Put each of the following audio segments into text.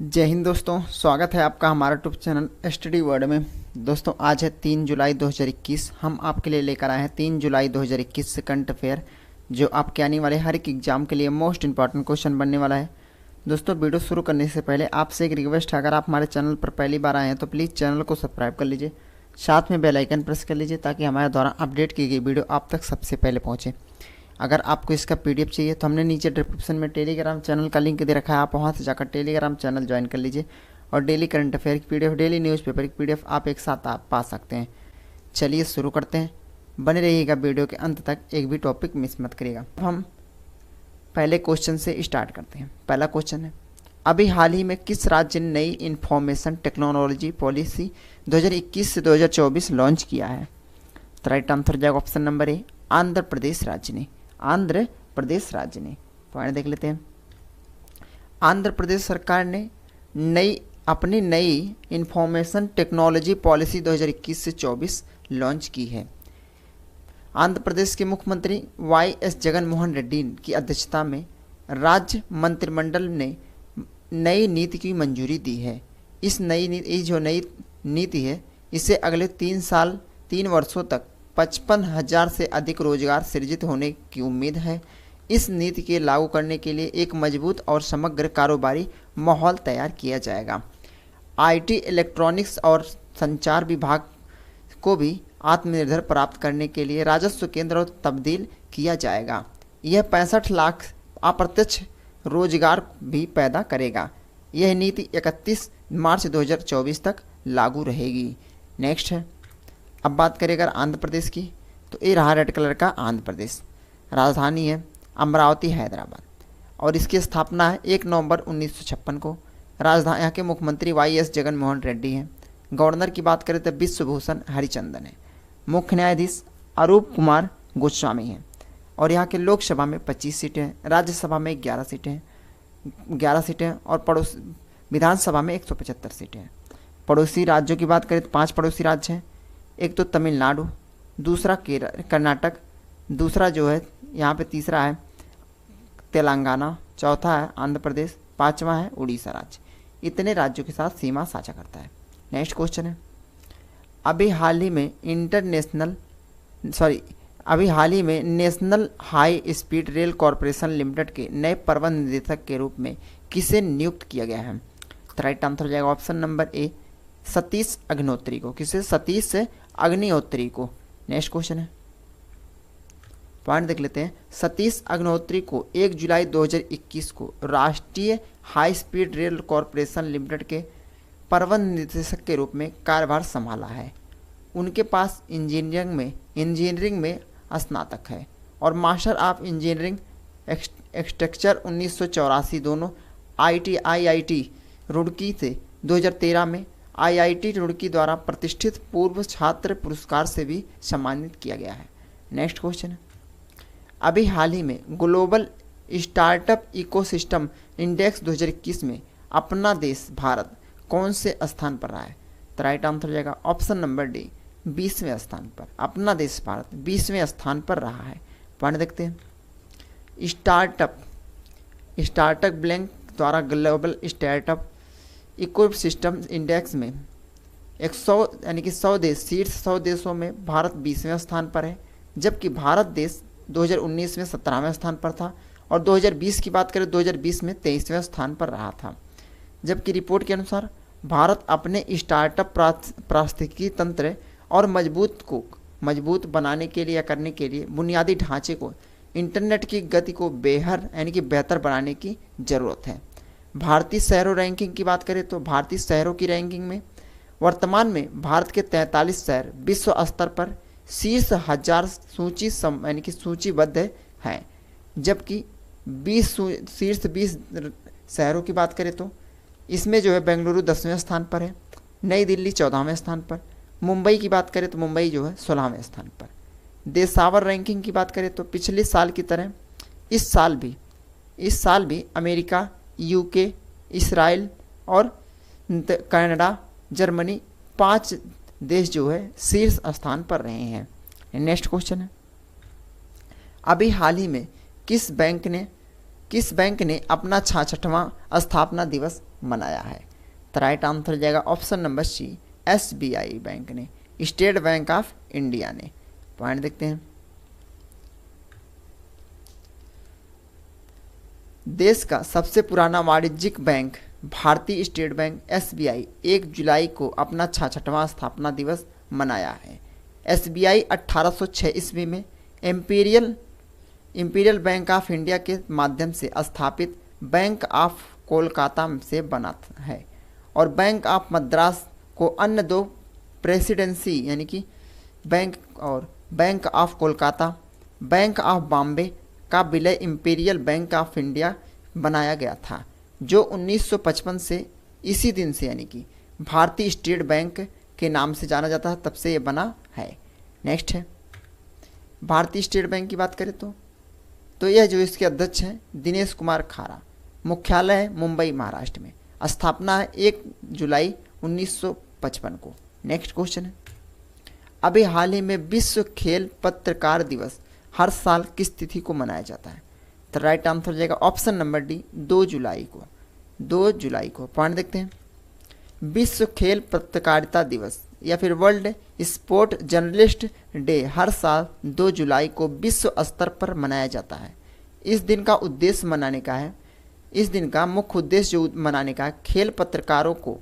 जय हिंद दोस्तों, स्वागत है आपका हमारा यूट्यूब चैनल स्टडी वर्ल्ड में। दोस्तों आज है 3 जुलाई 2021। हम आपके लिए लेकर आए हैं 3 जुलाई 2021 से करंट अफेयर, जो आपके आने वाले हर एक एग्जाम के लिए मोस्ट इंपॉर्टेंट क्वेश्चन बनने वाला है। दोस्तों वीडियो शुरू करने से पहले आपसे एक रिक्वेस्ट है, अगर आप हमारे चैनल पर पहली बार आए हैं तो प्लीज़ चैनल को सब्सक्राइब कर लीजिए, साथ में बेल आइकन प्रेस कर लीजिए ताकि हमारे द्वारा अपडेट की गई वीडियो आप तक सबसे पहले पहुँचे। अगर आपको इसका पीडीएफ चाहिए तो हमने नीचे डिस्क्रिप्शन में टेलीग्राम चैनल का लिंक दे रखा है, आप वहां से जाकर टेलीग्राम चैनल ज्वाइन कर लीजिए और डेली करंट अफेयर की पीडीएफ, डेली न्यूज़पेपर की पीडीएफ आप एक साथ आप पा सकते हैं। चलिए शुरू करते हैं, बने रहिएगा वीडियो के अंत तक, एक भी टॉपिक मिस मत करिएगा। हम पहले क्वेश्चन से स्टार्ट करते हैं। पहला क्वेश्चन है, अभी हाल ही में किस राज्य ने नई इंफॉर्मेशन टेक्नोलॉजी पॉलिसी 2021 से 2024 लॉन्च किया है? तो राइट आंसर जाएगा option number A, Andhra Pradesh राज्य ने। आंध्र प्रदेश राज्य ने पॉइंट देख लेते हैं। आंध्र प्रदेश सरकार ने अपनी नई इंफॉर्मेशन टेक्नोलॉजी पॉलिसी 2021 से 24 लॉन्च की है। आंध्र प्रदेश के मुख्यमंत्री वाई.एस. जगन मोहन रेड्डी की अध्यक्षता में राज्य मंत्रिमंडल ने नई नीति की मंजूरी दी है। इस नई नीति है, इसे अगले 3 वर्षों तक 55,000 से अधिक रोजगार सृजित होने की उम्मीद है। इस नीति के लागू करने के लिए एक मजबूत और समग्र कारोबारी माहौल तैयार किया जाएगा। आईटी, इलेक्ट्रॉनिक्स और संचार विभाग को भी आत्मनिर्भर प्राप्त करने के लिए राजस्व केंद्र तब्दील किया जाएगा। यह 65 लाख अप्रत्यक्ष रोजगार भी पैदा करेगा। यह नीति 31 मार्च 2024 तक लागू रहेगी। नेक्स्ट है, अब बात करें अगर आंध्र प्रदेश की, तो ये रहा रेड कलर का आंध्र प्रदेश। राजधानी है अमरावती, हैदराबाद, और इसकी स्थापना है 1 नवंबर 1956 को। राजधानी यहाँ के मुख्यमंत्री वाई.एस. जगन मोहन रेड्डी हैं। गवर्नर की बात करें तो विश्वभूषण हरिचंदन है। मुख्य न्यायाधीश अरूप कुमार गोस्वामी हैं। और यहाँ के लोकसभा में 25 सीटें हैं, राज्यसभा में 11 सीटें और पड़ोस विधानसभा में 175 सीटें हैं। पड़ोसी राज्यों की बात करें तो 5 पड़ोसी राज्य हैं। एक तो तमिलनाडु, दूसरा कर्नाटक, दूसरा जो है यहाँ पे तीसरा है तेलंगाना, चौथा है आंध्र प्रदेश, 5वां है उड़ीसा राज्य। इतने राज्यों के साथ सीमा साझा करता है। नेक्स्ट क्वेश्चन है, अभी हाल ही में national high speed rail corporation limited के नए प्रबंध निदेशक के रूप में किसे नियुक्त किया गया है? तो राइट आंसर हो जाएगा option number A, Satish Agnihotri को। किसे? सतीश अग्निहोत्री को। नेक्स्ट क्वेश्चन है, पॉइंट देख लेते हैं। सतीश अग्निहोत्री को 1 जुलाई 2021 को राष्ट्रीय high speed rail corporation limited के प्रबंध निदेशक के रूप में कार्यभार संभाला है। उनके पास इंजीनियरिंग में स्नातक है और मास्टर ऑफ इंजीनियरिंग एक्सटेक्चर 1984 दोनों आईआईटी रुड़की से 2013 में आईआईटी रुड़की द्वारा प्रतिष्ठित पूर्व छात्र पुरस्कार से भी सम्मानित किया गया है। नेक्स्ट क्वेश्चन है, अभी हाल ही में ग्लोबल स्टार्टअप इकोसिस्टम इंडेक्स 2021 में अपना देश भारत कौन से स्थान पर रहा है? तो राइट आंसर हो जाएगा ऑप्शन नंबर डी, 20वें स्थान पर। अपना देश भारत 20वें स्थान पर रहा है। पॉइंट देखते हैं। स्टार्टअप ब्लैंक द्वारा ग्लोबल स्टार्टअप इकोसिस्टम इंडेक्स में 100 यानी कि 100 देश, शीर्ष 100 देशों में भारत 20वें स्थान पर है, जबकि भारत देश 2019 में 17वें स्थान पर था और 2020 की बात करें 2020 में 23वें स्थान पर रहा था। जबकि रिपोर्ट के अनुसार भारत अपने स्टार्टअप पारिस्थितिकी तंत्र और मजबूत बनाने के लिए या करने के लिए बुनियादी ढांचे को, इंटरनेट की गति को बेहतर बनाने की ज़रूरत है। भारतीय शहरों रैंकिंग की बात करें तो भारतीय शहरों की रैंकिंग में वर्तमान में भारत के 43 शहर विश्व स्तर पर शीर्ष 1000 सूचीबद्ध हैं, जबकि शीर्ष 20 शहरों की बात करें तो इसमें जो है बेंगलुरु 10वें स्थान पर है, नई दिल्ली 14वें स्थान पर, मुंबई की बात करें तो मुंबई जो है 16वें स्थान पर। देशावर रैंकिंग की बात करें तो पिछले साल की तरह इस साल भी अमेरिका, यूके, इसराइल और कनाडा, जर्मनी 5 देश जो है शीर्ष स्थान पर रहे हैं। नेक्स्ट क्वेश्चन है, अभी हाल ही में किस बैंक ने किस बैंक ने अपना 66वां स्थापना दिवस मनाया है? तो राइट आंसर हो जाएगा option number C, SBI bank ने, स्टेट बैंक ऑफ इंडिया ने। पॉइंट देखते हैं। देश का सबसे पुराना वाणिज्यिक बैंक भारतीय स्टेट बैंक एसबीआई 1 जुलाई को अपना 66वां स्थापना दिवस मनाया है। एसबीआई 1806 ईस्वी में इंपीरियल बैंक ऑफ इंडिया के माध्यम से स्थापित बैंक ऑफ कोलकाता से बना है और बैंक ऑफ मद्रास को अन्य दो प्रेसिडेंसी यानी कि bank of Kolkata, bank of Bombay का विलय इंपीरियल बैंक ऑफ इंडिया बनाया गया था, जो 1955 से इसी दिन से यानी कि भारतीय स्टेट बैंक के नाम से जाना जाता है, तब से ये बना है। नेक्स्ट है भारतीय स्टेट बैंक की बात करें तो यह जो इसके अध्यक्ष हैं दिनेश कुमार खारा, मुख्यालय है मुंबई महाराष्ट्र में, स्थापना है 1 जुलाई 1955 को। नेक्स्ट क्वेश्चन है अभी हाल ही में विश्व खेल पत्रकार दिवस हर साल किस तिथि को मनाया जाता है? तो राइट आंसर हो जाएगा ऑप्शन नंबर डी, 2 जुलाई को। 2 जुलाई को। पॉइंट देखते हैं। विश्व खेल पत्रकारिता दिवस या फिर वर्ल्ड स्पोर्ट जर्नलिस्ट डे हर साल 2 जुलाई को विश्व स्तर पर मनाया जाता है। इस दिन का उद्देश्य मनाने का है, इस दिन का मुख्य उद्देश्य जो मनाने का है, खेल पत्रकारों को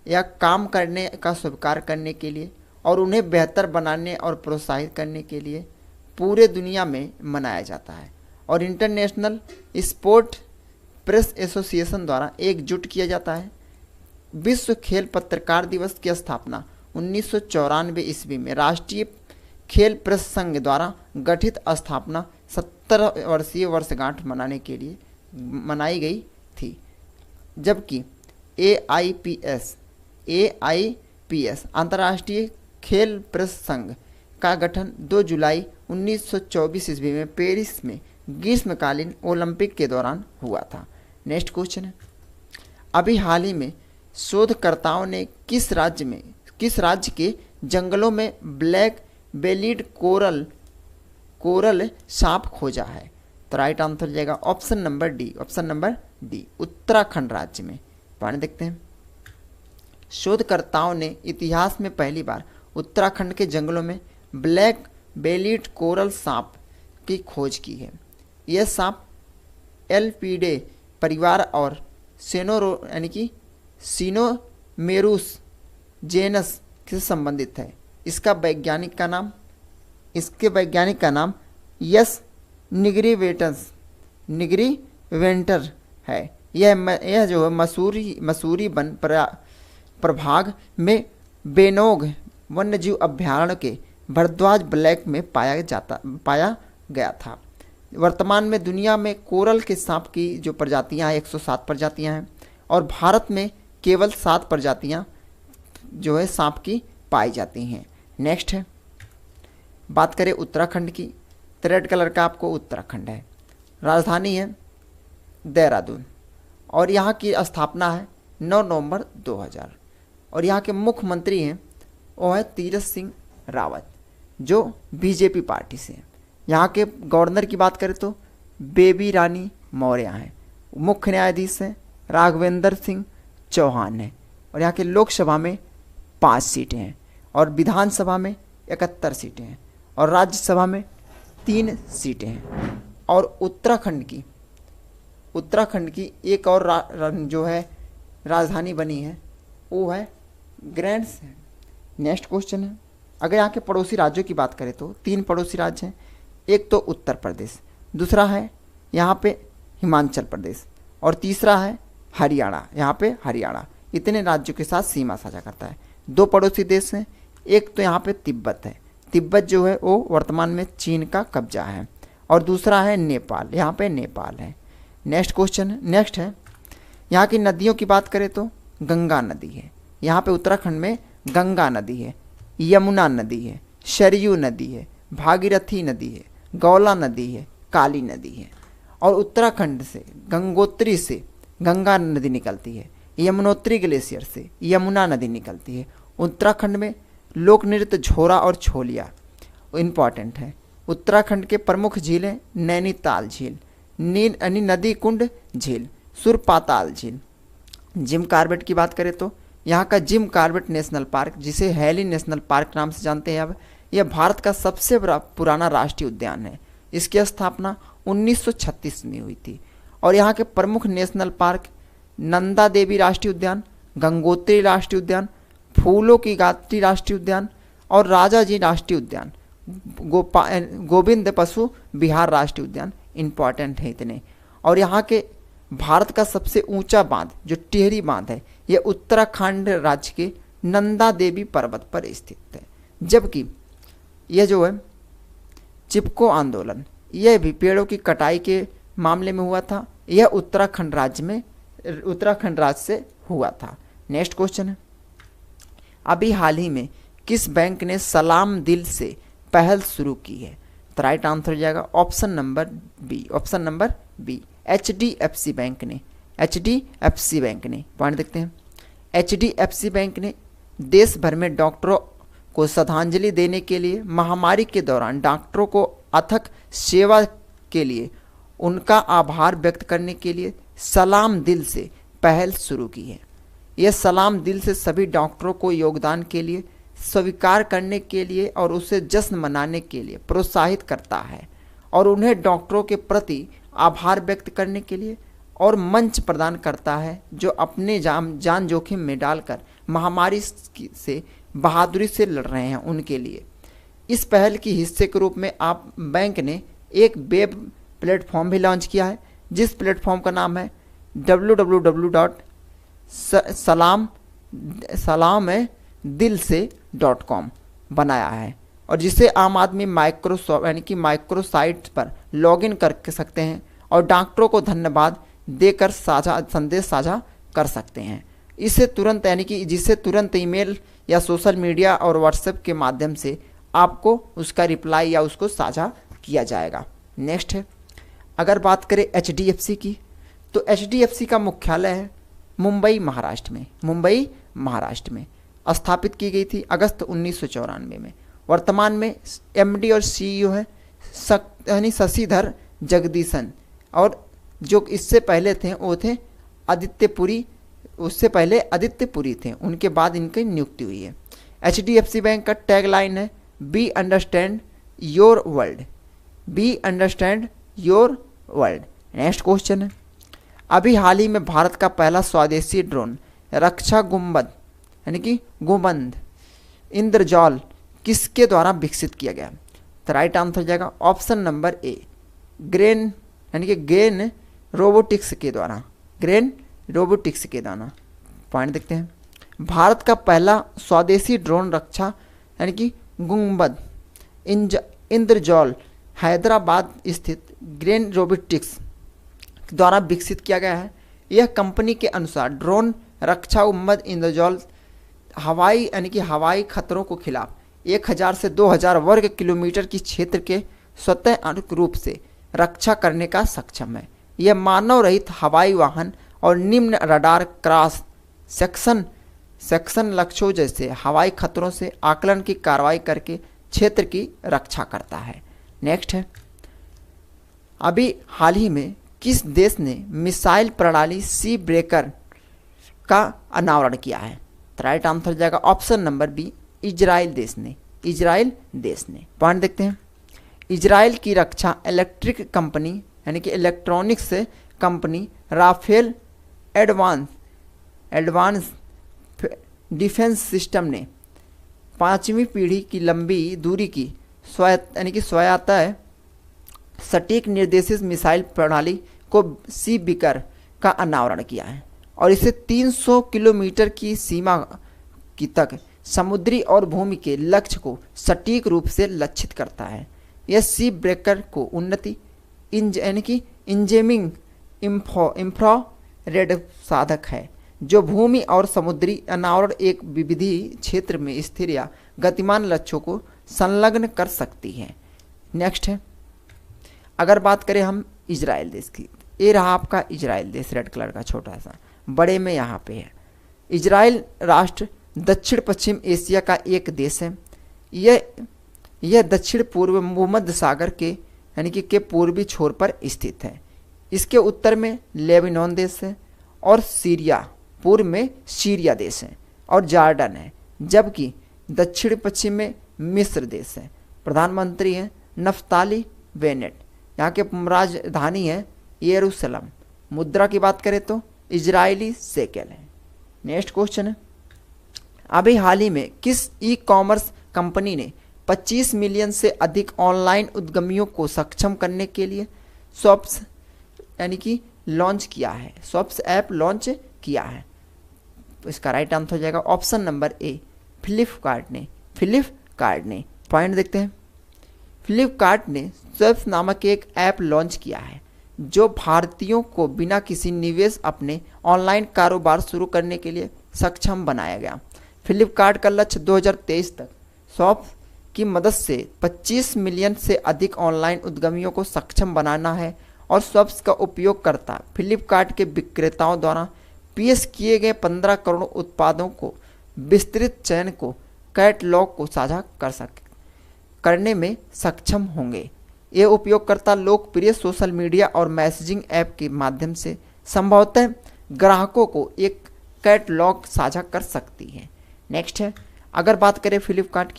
या काम करने का स्वीकार करने के लिए और उन्हें बेहतर बनाने और प्रोत्साहित करने के लिए पूरे दुनिया में मनाया जाता है और इंटरनेशनल स्पोर्ट प्रेस एसोसिएशन द्वारा एकजुट किया जाता है। विश्व खेल पत्रकार दिवस की स्थापना 1994 ईस्वी में राष्ट्रीय खेल प्रेस संघ द्वारा गठित स्थापना 70 वर्षीय वर्षगांठ मनाने के लिए मनाई गई थी, जबकि AIPS अंतर्राष्ट्रीय खेल प्रेस संघ का गठन 2 जुलाई 1924 ईस्वी में पेरिस में ग्रीष्मकालीन ओलंपिक के दौरान हुआ था। नेक्स्ट क्वेश्चन है अभी हाल ही में शोधकर्ताओं ने किस राज्य के जंगलों में ब्लैक बेलीड कोरल सांप खोजा है? तो राइट आंसर हो जाएगा ऑप्शन नंबर डी, उत्तराखंड राज्य में। पढ़ने देखते हैं। शोधकर्ताओं ने इतिहास में पहली बार उत्तराखंड के जंगलों में ब्लैक बेलीड कोरल सांप की खोज की है। यह सांप एल्पिडे परिवार और सिनोमेरूस जेनस से संबंधित है। इसके वैज्ञानिक का नाम यस निग्रीवेंटर है। यह जो है मसूरी वन प्रभाग में बेनोग वन्यजीव अभ्यारण्य के भरद्वाज ब्लैक में पाया गया था। वर्तमान में दुनिया में कोरल के सांप की जो प्रजातियां हैं 107 प्रजातियां हैं और भारत में केवल 7 प्रजातियां जो है सांप की पाई जाती हैं। नेक्स्ट है बात करें उत्तराखंड की, तो रेड कलर का आपको उत्तराखंड है, राजधानी है देहरादून और यहाँ की स्थापना है 9 नवंबर 2000 और यहाँ के मुख्यमंत्री हैं वो है तीरथ सिंह रावत जो बीजेपी पार्टी से हैं। यहाँ के गवर्नर की बात करें तो बेबी रानी मौर्य हैं। मुख्य न्यायाधीश हैं राघवेंद्र सिंह चौहान हैं और यहाँ के लोकसभा में 5 सीटें हैं और विधानसभा में 71 सीटें हैं और राज्यसभा में 3 सीटें हैं। और उत्तराखंड की एक और जो है राजधानी बनी है वो है ग्रैंड्स है। नेक्स्ट क्वेश्चन है अगर यहाँ के पड़ोसी राज्यों की बात करें तो 3 पड़ोसी राज्य हैं। एक तो उत्तर प्रदेश, दूसरा है यहाँ पे हिमाचल प्रदेश और तीसरा है हरियाणा। यहाँ पे हरियाणा इतने राज्यों के साथ सीमा साझा करता है। 2 पड़ोसी देश हैं, एक तो यहाँ पे तिब्बत है, तिब्बत जो है वो वर्तमान में चीन का कब्जा है और दूसरा है नेपाल, यहाँ पे नेपाल है। नेक्स्ट क्वेश्चन नेक्स्ट है यहाँ की नदियों की बात करें तो गंगा नदी है। यहाँ पे उत्तराखंड में गंगा नदी है, यमुना नदी है, सरयू नदी है, भागीरथी नदी है, गौला नदी है, काली नदी है। और उत्तराखंड से गंगोत्री से गंगा नदी निकलती है, यमुनोत्री ग्लेशियर से यमुना नदी निकलती है। उत्तराखंड में लोक नृत्य झोरा और छोलिया इम्पॉर्टेंट है। उत्तराखंड के प्रमुख झीलें नैनीताल झील, नील यानी नदी कुंड झील, सुर पाताल झील। जिम कॉर्बेट की बात करें तो यहाँ का जिम कॉर्बेट नेशनल पार्क, जिसे हैली नेशनल पार्क नाम से जानते हैं अब, यह भारत का सबसे पुराना राष्ट्रीय उद्यान है। इसकी स्थापना 1936 में हुई थी। और यहाँ के प्रमुख नेशनल पार्क नंदा देवी राष्ट्रीय उद्यान, गंगोत्री राष्ट्रीय उद्यान, फूलों की घाटी राष्ट्रीय उद्यान और राजा जी राष्ट्रीय उद्यान, गोविंद पशु विहार राष्ट्रीय उद्यान इम्पॉर्टेंट है इतने। और यहाँ के भारत का सबसे ऊंचा बांध जो टिहरी बांध है, यह उत्तराखंड राज्य के नंदा देवी पर्वत पर स्थित है। जबकि यह जो है चिपको आंदोलन, यह भी पेड़ों की कटाई के मामले में हुआ था, यह उत्तराखंड राज्य से हुआ था। नेक्स्ट क्वेश्चन है, अभी हाल ही में किस बैंक ने सलाम दिल से पहल शुरू की है? तो राइट आंसर हो जाएगा option number B, HDFC bank ने। HDFC बैंक ने, पॉइंट देखते हैं। HDFC बैंक ने देश भर में डॉक्टरों को श्रद्धांजलि देने के लिए, महामारी के दौरान डॉक्टरों को अथक सेवा के लिए उनका आभार व्यक्त करने के लिए सलाम दिल से पहल शुरू की है। यह सलाम दिल से सभी डॉक्टरों को योगदान के लिए स्वीकार करने के लिए और उसे जश्न मनाने के लिए प्रोत्साहित करता है और उन्हें डॉक्टरों के प्रति आभार व्यक्त करने के लिए और मंच प्रदान करता है जो अपने जान जोखिम में डालकर महामारी से बहादुरी से लड़ रहे हैं उनके लिए। इस पहल की हिस्से के रूप में आप बैंक ने एक वेब प्लेटफॉर्म भी लॉन्च किया है, जिस प्लेटफॉर्म का नाम है www.salamdilse.com बनाया है और जिसे आम आदमी माइक्रोसाइट पर लॉगिन कर सकते हैं और डॉक्टरों को धन्यवाद देकर संदेश साझा कर सकते हैं। जिसे तुरंत ईमेल या सोशल मीडिया और व्हाट्सएप के माध्यम से आपको उसका रिप्लाई या उसको साझा किया जाएगा। नेक्स्ट है, अगर बात करें HDFC की, तो HDFC का मुख्यालय है मुंबई महाराष्ट्र में स्थापित की गई थी अगस्त 1994 में। वर्तमान में MD और CEO है शशिधर जगदीशन, और जो इससे पहले थे वो थे आदित्य पुरी, उससे पहले आदित्य पुरी थे, उनके बाद इनकी नियुक्ति हुई है। HDFC बैंक का टैगलाइन है be understand your world. Next question है, अभी हाल ही में भारत का पहला स्वदेशी ड्रोन रक्षा गुंबद इंद्रजाल किसके द्वारा विकसित किया गया? तो राइट आंसर हो जाएगा option number A, grain robotics के द्वारा। पॉइंट देखते हैं, भारत का पहला स्वदेशी ड्रोन रक्षा गुंबद इंद्रजाल हैदराबाद स्थित ग्रेन रोबोटिक्स द्वारा विकसित किया गया है। यह कंपनी के अनुसार ड्रोन रक्षा गुंबद इंद्रजाल हवाई खतरों के खिलाफ 1000 से 2000 वर्ग किलोमीटर की क्षेत्र के स्वतः रूप से रक्षा करने का सक्षम है। यह मानव रहित हवाई वाहन और निम्न रडार क्रॉस सेक्शन लक्ष्यों जैसे हवाई खतरों से आकलन की कार्रवाई करके क्षेत्र की रक्षा करता है। नेक्स्ट है, अभी हाल ही में किस देश ने मिसाइल प्रणाली सी ब्रेकर का अनावरण किया है? तो राइट आंसर हो जाएगा ऑप्शन नंबर बी, इजराइल देश ने। पॉइंट देखते हैं, इजराइल की रक्षा electronics company Rafael advance defence system ने 5वीं पीढ़ी की लंबी दूरी की स्वायत्त सटीक निर्देशित मिसाइल प्रणाली को सी ब्रेकर का अनावरण किया है और इसे 300 किलोमीटर की सीमा की तक समुद्री और भूमि के लक्ष्य को सटीक रूप से लक्षित करता है। यह सी ब्रेकर को उन्नति इंजीनियरिंग इंफ्रारेड साधक है जो भूमि और समुद्री अनावरण एक विविधि क्षेत्र में स्थिर या गतिमान लक्ष्यों को संलग्न कर सकती है। नेक्स्ट है, अगर बात करें हम इजराइल देश की, ये रहा आपका इजराइल देश, रेड कलर का छोटा सा, बड़े में यहाँ पे है। इजराइल राष्ट्र दक्षिण पश्चिम एशिया का एक देश है। यह दक्षिण पूर्व भूमध्य सागर के के पूर्वी छोर पर स्थित है। इसके उत्तर में लेबनान देश है और सीरिया पूर्व में सीरिया देश है और जॉर्डन है, जबकि दक्षिण पश्चिम में मिस्र देश है। प्रधानमंत्री हैं नफ्ताली बेनेट। यहाँ के राजधानी है यरूशलेम। मुद्रा की बात करें तो इजरायली शेकेल है। नेक्स्ट क्वेश्चन है, अभी हाल ही में किस ई कॉमर्स कंपनी ने 25 मिलियन से अधिक ऑनलाइन उद्यमियों को सक्षम करने के लिए शॉप्स यानी कि लॉन्च किया है, शॉप्स ऐप लॉन्च किया है? तो इसका राइट आंसर हो जाएगा ऑप्शन नंबर ए, फ्लिपकार्ट ने। पॉइंट देखते हैं। फ्लिपकार्ट ने शॉप्स नामक एक ऐप लॉन्च किया है जो भारतीयों को बिना किसी निवेश अपने ऑनलाइन कारोबार शुरू करने के लिए सक्षम बनाया गया। फ्लिपकार्ट का लक्ष्य 2023 तक शॉप्स की मदद से 25 मिलियन से अधिक ऑनलाइन उद्यमियों को सक्षम बनाना है और शॉप्स का उपयोगकर्ता फ्लिपकार्ट के विक्रेताओं द्वारा पेश किए गए 15 करोड़ उत्पादों को विस्तृत चयन को कैटलॉग को साझा करने में सक्षम होंगे। ये उपयोगकर्ता लोकप्रिय सोशल मीडिया और मैसेजिंग ऐप के माध्यम से संभवतः ग्राहकों को एक कैटलॉग साझा कर सकती है। नेक्स्ट है, अगर बात करें फ्लिपकार्ट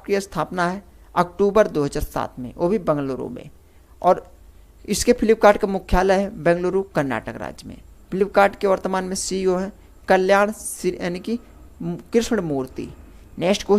की स्थापना है अक्टूबर 2007 में, वो भी बेंगलुरु में, और इसके फ्लिपकार्ट का मुख्यालय है बेंगलुरु कर्नाटक राज्य में। फ्लिपकार्ट के वर्तमान में सीईओ है कल्याण यानी कि कृष्णमूर्ति। Next question,